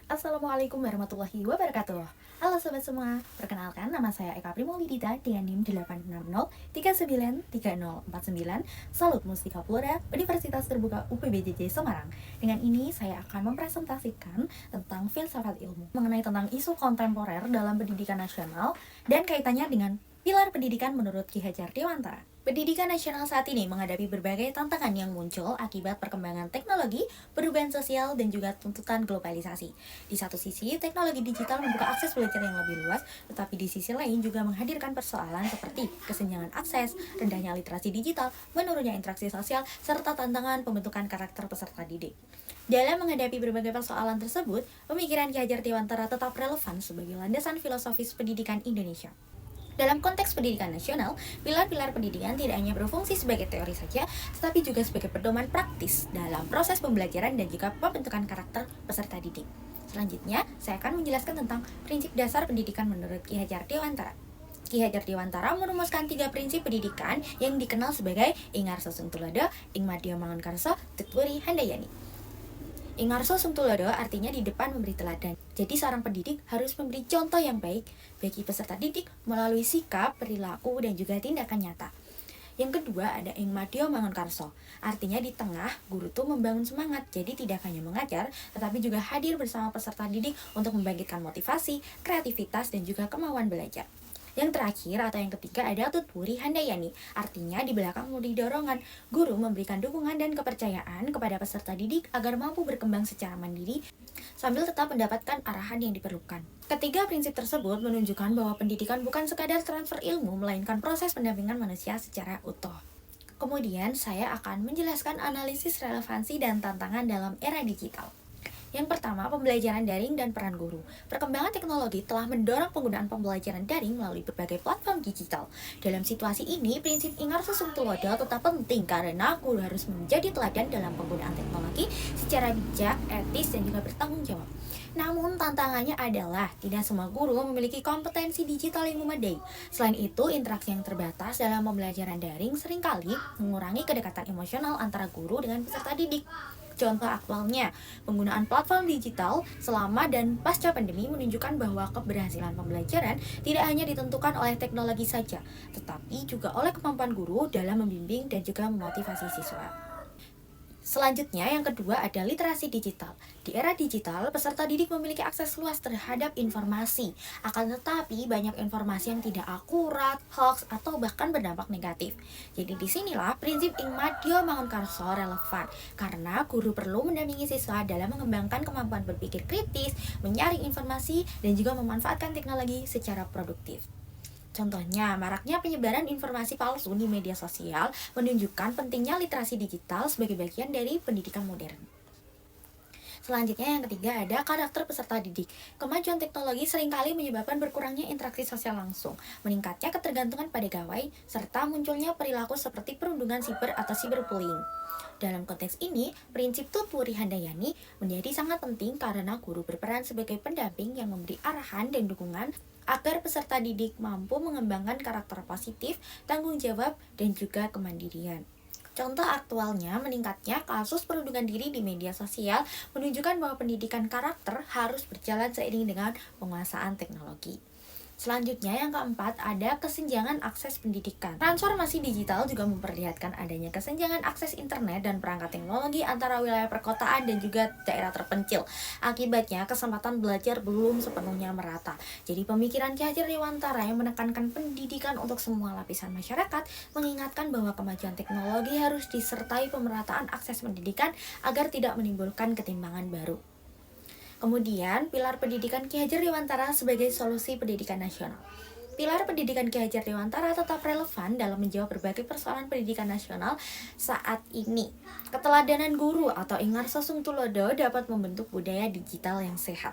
Assalamualaikum warahmatullahi wabarakatuh. Halo sobat semua, perkenalkan nama saya Eka Primolidita dengan NIM 860393049 Salut Mustika Pura, Universitas Terbuka UPBJJ Semarang. Dengan ini saya akan mempresentasikan tentang filsafat ilmu, mengenai tentang isu kontemporer dalam pendidikan nasional dan kaitannya dengan pilar pendidikan menurut Ki Hajar Dewantara. Pendidikan nasional saat ini menghadapi berbagai tantangan yang muncul akibat perkembangan teknologi, perubahan sosial, dan juga tuntutan globalisasi. Di satu sisi, teknologi digital membuka akses belajar yang lebih luas, tetapi di sisi lain juga menghadirkan persoalan seperti kesenjangan akses, rendahnya literasi digital, menurunnya interaksi sosial, serta tantangan pembentukan karakter peserta didik. Dalam menghadapi berbagai persoalan tersebut, pemikiran Ki Hajar Dewantara tetap relevan sebagai landasan filosofis pendidikan Indonesia. Dalam konteks pendidikan nasional, pilar-pilar pendidikan tidak hanya berfungsi sebagai teori saja, tetapi juga sebagai pedoman praktis dalam proses pembelajaran dan juga pembentukan karakter peserta didik. Selanjutnya, saya akan menjelaskan tentang prinsip dasar pendidikan menurut Ki Hajar Dewantara. Ki Hajar Dewantara merumuskan 3 prinsip pendidikan yang dikenal sebagai Ingarso Sungtulodo, Ingmadya Mangunkarso, Tutwuri Handayani. Ingarso Sungtulodo artinya di depan memberi teladan. Jadi seorang pendidik harus memberi contoh yang baik bagi peserta didik melalui sikap, perilaku, dan juga tindakan nyata. Yang kedua ada Ingmadya Mangunkarso. Artinya di tengah, guru tuh membangun semangat. Jadi tidak hanya mengajar, tetapi juga hadir bersama peserta didik untuk membangkitkan motivasi, kreativitas, dan juga kemauan belajar. Yang terakhir atau yang ketiga ada Tutwuri Handayani. Artinya di belakang memberi dorongan, guru memberikan dukungan dan kepercayaan kepada peserta didik agar mampu berkembang secara mandiri sambil tetap mendapatkan arahan yang diperlukan. Ketiga prinsip tersebut menunjukkan bahwa pendidikan bukan sekadar transfer ilmu, melainkan proses pendampingan manusia secara utuh. Kemudian saya akan menjelaskan analisis relevansi dan tantangan dalam era digital. Yang pertama, pembelajaran daring dan peran guru. Perkembangan teknologi telah mendorong penggunaan pembelajaran daring melalui berbagai platform digital. Dalam situasi ini, prinsip Ingarso Sungtulodo tetap penting karena guru harus menjadi teladan dalam penggunaan teknologi secara bijak, etis, dan juga bertanggung jawab. Namun tantangannya adalah tidak semua guru memiliki kompetensi digital yang memadai. Selain itu, interaksi yang terbatas dalam pembelajaran daring seringkali mengurangi kedekatan emosional antara guru dengan peserta didik. Contoh aktualnya, penggunaan platform digital selama dan pasca pandemi menunjukkan bahwa keberhasilan pembelajaran tidak hanya ditentukan oleh teknologi saja, tetapi juga oleh kemampuan guru dalam membimbing dan juga memotivasi siswa. Selanjutnya, yang kedua ada literasi digital. Di era digital, peserta didik memiliki akses luas terhadap informasi. Akan tetapi, banyak informasi yang tidak akurat, hoax, atau bahkan berdampak negatif. Jadi disinilah prinsip Ingmadya Mangunkarso relevan, karena guru perlu mendampingi siswa dalam mengembangkan kemampuan berpikir kritis, menyaring informasi, dan juga memanfaatkan teknologi secara produktif. Contohnya, maraknya penyebaran informasi palsu di media sosial menunjukkan pentingnya literasi digital sebagai bagian dari pendidikan modern. Selanjutnya yang ketiga ada karakter peserta didik. Kemajuan teknologi seringkali menyebabkan berkurangnya interaksi sosial langsung, meningkatnya ketergantungan pada gawai, serta munculnya perilaku seperti perundungan siber atau cyberbullying. Dalam konteks ini, prinsip Tutwuri Handayani menjadi sangat penting karena guru berperan sebagai pendamping yang memberi arahan dan dukungan agar peserta didik mampu mengembangkan karakter positif, tanggung jawab, dan juga kemandirian. Contoh aktualnya, meningkatnya kasus perundungan diri di media sosial menunjukkan bahwa pendidikan karakter harus berjalan seiring dengan penguasaan teknologi. Selanjutnya yang keempat ada kesenjangan akses pendidikan. Transformasi digital juga memperlihatkan adanya kesenjangan akses internet dan perangkat teknologi antara wilayah perkotaan dan juga daerah terpencil. Akibatnya kesempatan belajar belum sepenuhnya merata. Jadi pemikiran Ki Hajar Dewantara yang menekankan pendidikan untuk semua lapisan masyarakat mengingatkan bahwa kemajuan teknologi harus disertai pemerataan akses pendidikan agar tidak menimbulkan ketimpangan baru. Kemudian, pilar pendidikan Ki Hajar Dewantara sebagai solusi pendidikan nasional. Pilar pendidikan Ki Hajar Dewantara tetap relevan dalam menjawab berbagai persoalan pendidikan nasional saat ini. Keteladanan guru atau Ingarso Sungtulodo dapat membentuk budaya digital yang sehat.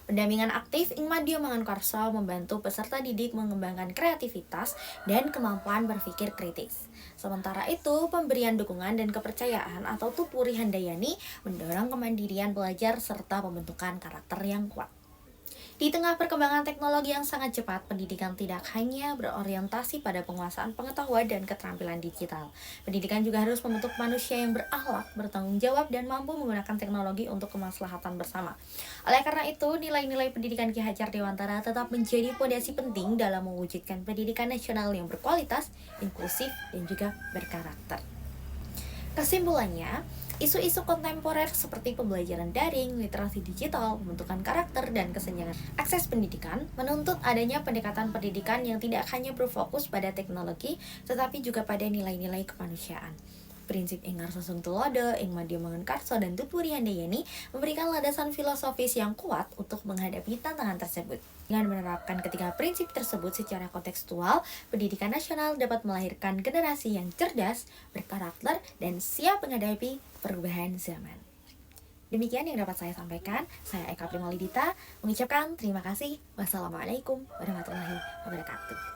Pendampingan aktif Ingmadya Mangunkarso membantu peserta didik mengembangkan kreativitas dan kemampuan berpikir kritis. Sementara itu, pemberian dukungan dan kepercayaan atau Tutwuri Handayani mendorong kemandirian belajar serta pembentukan karakter yang kuat. Di tengah perkembangan teknologi yang sangat cepat, pendidikan tidak hanya berorientasi pada penguasaan pengetahuan dan keterampilan digital. Pendidikan juga harus membentuk manusia yang berakhlak, bertanggung jawab, dan mampu menggunakan teknologi untuk kemaslahatan bersama. Oleh karena itu, nilai-nilai pendidikan Ki Hajar Dewantara tetap menjadi fondasi penting dalam mewujudkan pendidikan nasional yang berkualitas, inklusif, dan juga berkarakter. Kesimpulannya, isu-isu kontemporer seperti pembelajaran daring, literasi digital, pembentukan karakter, dan kesenjangan akses pendidikan menuntut adanya pendekatan pendidikan yang tidak hanya berfokus pada teknologi, tetapi juga pada nilai-nilai kemanusiaan. Prinsip Ingkar Sasung Tulodo, Ing Madya Mangunkarso, dan Tutpuri Handayani memberikan landasan filosofis yang kuat untuk menghadapi tantangan tersebut. Dengan menerapkan ketiga prinsip tersebut secara kontekstual, pendidikan nasional dapat melahirkan generasi yang cerdas, berkarakter, dan siap menghadapi perubahan zaman. Demikian yang dapat saya sampaikan. Saya Eka Primalidita mengucapkan terima kasih. Wassalamualaikum warahmatullahi wabarakatuh.